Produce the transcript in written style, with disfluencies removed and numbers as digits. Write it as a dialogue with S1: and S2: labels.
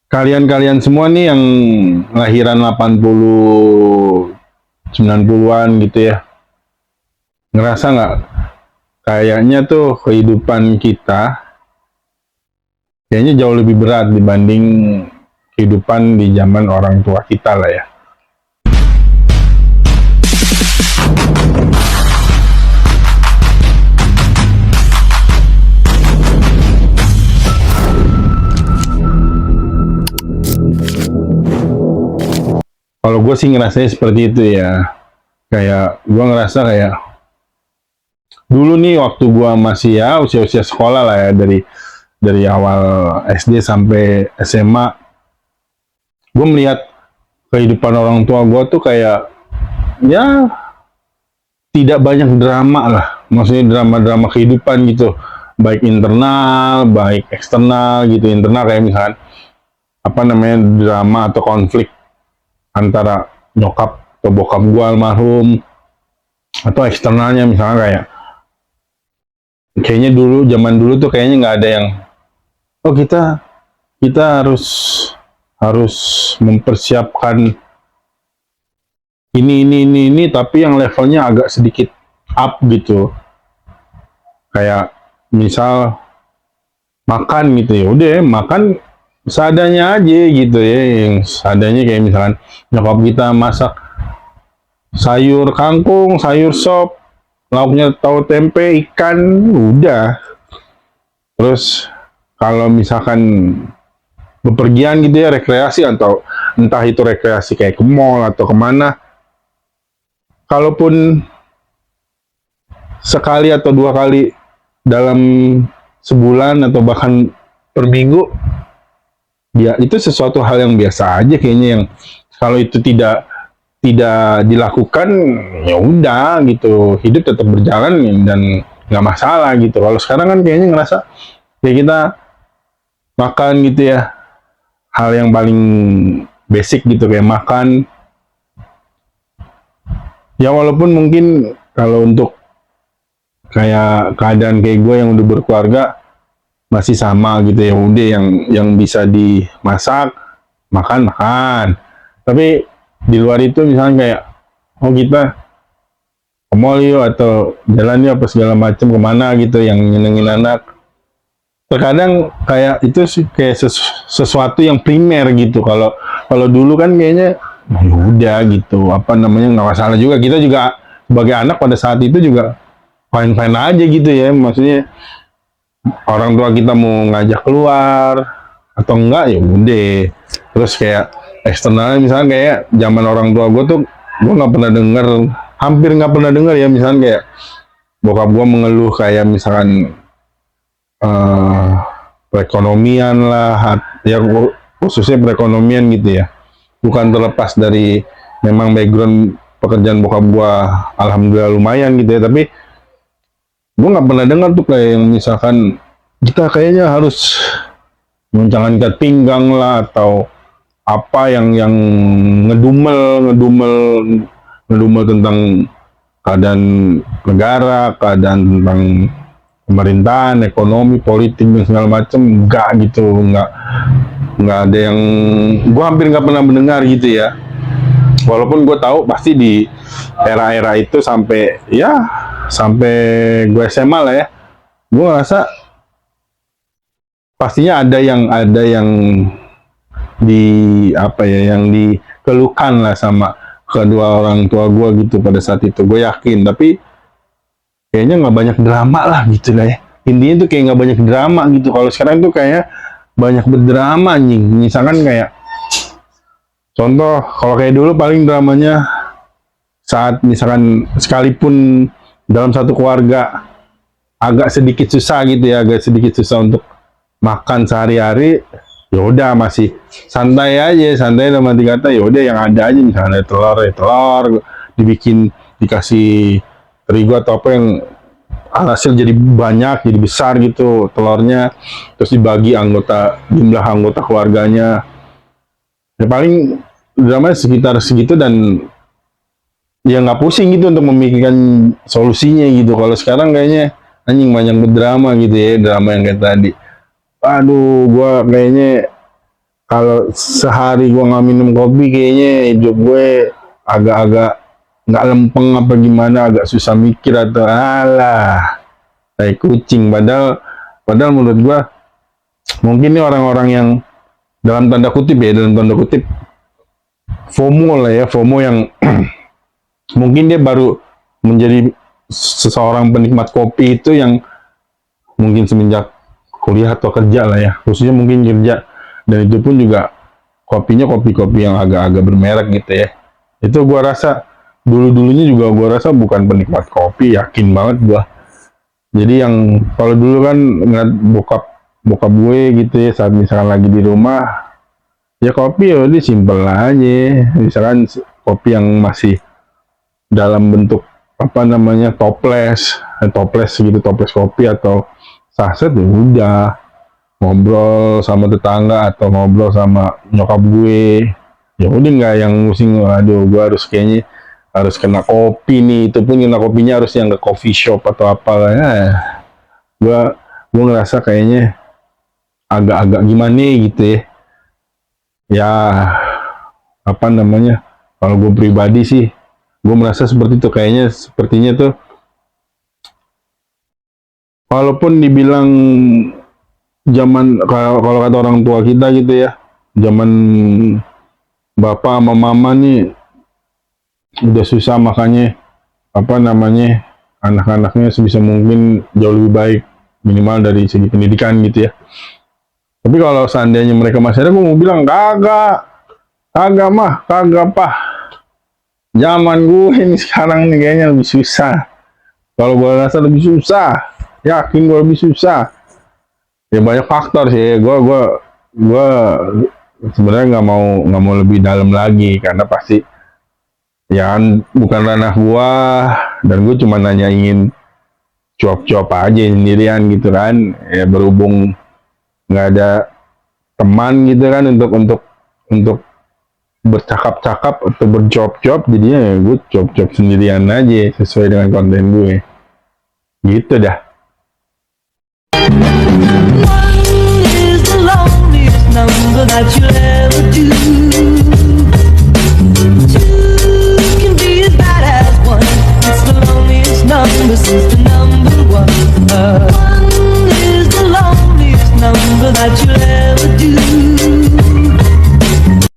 S1: kalian-kalian semua nih yang lahiran 80 90-an gitu ya, ngerasa nggak kayaknya tuh kehidupan kita kayaknya jauh lebih berat dibanding kehidupan di zaman orang tua kita lah ya. Kalau gue sih ngerasanya seperti itu ya. Kayak gue ngerasa kayak dulu nih waktu gue masih ya usia-usia sekolah lah ya, dari awal SD sampai SMA, gue melihat kehidupan orang tua gue tuh kayak ya tidak banyak drama lah, maksudnya drama-drama kehidupan gitu, baik internal, baik eksternal gitu. Internal kayak misalkan apa namanya, drama atau konflik antara nyokap atau bokap gue almarhum, atau eksternalnya misalnya kayaknya dulu, zaman dulu tuh kayaknya nggak ada yang, oh kita harus harus mempersiapkan ini, tapi yang levelnya agak sedikit up gitu. Kayak misal makan gitu ya, udah makan seadanya aja gitu ya, yang seadanya kayak misalkan nyokap kita masak sayur kangkung, sayur sop, lauknya tahu tempe, ikan, udah. Terus kalau misalkan bepergian gitu ya, rekreasi atau entah itu rekreasi kayak ke mall atau kemana, kalaupun sekali atau dua kali dalam sebulan atau bahkan per minggu, ya itu sesuatu hal yang biasa aja kayaknya, yang kalau itu tidak dilakukan ya udah gitu, hidup tetap berjalan dan nggak masalah gitu. Kalau sekarang kan kayaknya ngerasa kayak kita makan gitu ya, hal yang paling basic gitu kayak makan. Ya walaupun mungkin kalau untuk kayak keadaan kayak gue yang udah berkeluarga masih sama gitu ya, udah yang bisa dimasak makan, tapi di luar itu misalnya kayak oh kita ke mall yuk atau jalan yuk apa segala macam kemana gitu yang nyenengin anak, terkadang kayak itu sih kayak sesuatu yang primer gitu. Kalau dulu kan kayaknya ya udah gitu, apa namanya, nggak masalah juga, kita juga sebagai anak pada saat itu juga fine fine aja gitu ya, maksudnya orang tua kita mau ngajak keluar atau enggak ya udah. Terus kayak eksternalnya misalnya kayak zaman orang tua gue tuh, gue nggak pernah denger, hampir nggak pernah denger ya, misalnya kayak bokap gue mengeluh kayak misalkan perekonomian lah ya, khususnya perekonomian gitu ya, bukan terlepas dari memang background pekerjaan bokap gue alhamdulillah lumayan gitu ya, tapi gue nggak pernah dengar tuh kayak yang misalkan kita kayaknya harus goncangan ikat pinggang lah atau apa yang ngedumel tentang keadaan negara, keadaan tentang pemerintahan, ekonomi, politik dan segala macam. Enggak gitu, nggak ada yang, gue hampir nggak pernah mendengar gitu ya. Walaupun gue tahu pasti di era-era itu sampai gue SMA lah ya, gue ngerasa pastinya ada yang di apa ya, yang dikeluhkan lah sama kedua orang tua gue gitu pada saat itu, gue yakin. Tapi kayaknya nggak banyak drama lah gitu lah ya, intinya tuh kayak nggak banyak drama gitu. Kalau sekarang tuh kayaknya banyak berdrama anjing. Misalkan kayak contoh, kalau kayak dulu paling dramanya saat misalkan sekalipun dalam satu keluarga agak sedikit susah gitu ya, agak sedikit susah untuk makan sehari-hari, ya udah masih santai aja, santai dalam arti kata ya udah yang ada aja, misalnya telur dikasih terigu atau apa yang hasil jadi banyak, jadi besar gitu telurnya, terus dibagi jumlah anggota keluarganya. Ya paling drama sekitar segitu, dan ya nggak pusing gitu untuk memikirkan solusinya gitu. Kalau sekarang kayaknya anjing banyak berdrama gitu ya, drama yang kayak tadi. Aduh, gua kayaknya kalau sehari gue nggak minum kopi, kayaknya hidup gue agak-agak nggak lempeng apa gimana, agak susah mikir atau alah, kayak kucing. Padahal menurut gue mungkin ini orang-orang yang dalam tanda kutip FOMO lah ya, FOMO yang mungkin dia baru menjadi seseorang penikmat kopi itu yang mungkin semenjak kuliah atau kerja lah ya, khususnya mungkin kerja, dan itu pun juga kopinya kopi-kopi yang agak-agak bermerek gitu ya. Itu gua rasa dulu-dulunya juga gua rasa bukan penikmat kopi, yakin banget gua. Jadi yang kalau dulu kan ngeliat bokap gue gitu ya, saat misalkan lagi di rumah ya kopi ya udah simpel aja, misalkan kopi yang masih dalam bentuk apa namanya toples gitu, toples kopi atau saset, ya udah ngobrol sama tetangga atau ngobrol sama nyokap gue, ya udah nggak yang pusing, aduh gue harus kayaknya harus kena kopi nih, itu pun kena kopinya harus yang ke coffee shop atau apa lah ya. Gue ngerasa kayaknya agak-agak gimana gitu ya apa namanya, kalau gue pribadi sih gue merasa seperti itu, kayaknya sepertinya tuh walaupun dibilang zaman, kalau kata orang tua kita gitu ya, zaman bapak sama mama nih udah susah, makanya apa namanya anak-anaknya sebisa mungkin jauh lebih baik, minimal dari segi pendidikan gitu ya. Tapi kalau seandainya mereka masih ada, gue mau bilang kagak pak, zaman gue ini sekarang nih kayaknya lebih susah. Kalau gue rasa lebih susah, yakin gue lebih susah. Ya banyak faktor sih. Gue sebenarnya nggak mau lebih dalam lagi, karena pasti ya kan bukan ranah gue, dan gue cuma nanyain cuap-cuap aja sendirian gitu kan. Ya berhubung nggak ada teman gitu kan untuk bercakap-cakap atau berjob-job, jadinya ya gue job-job sendirian aja sesuai dengan konten gue gitu dah.
S2: One is the loneliest number that you'll ever do.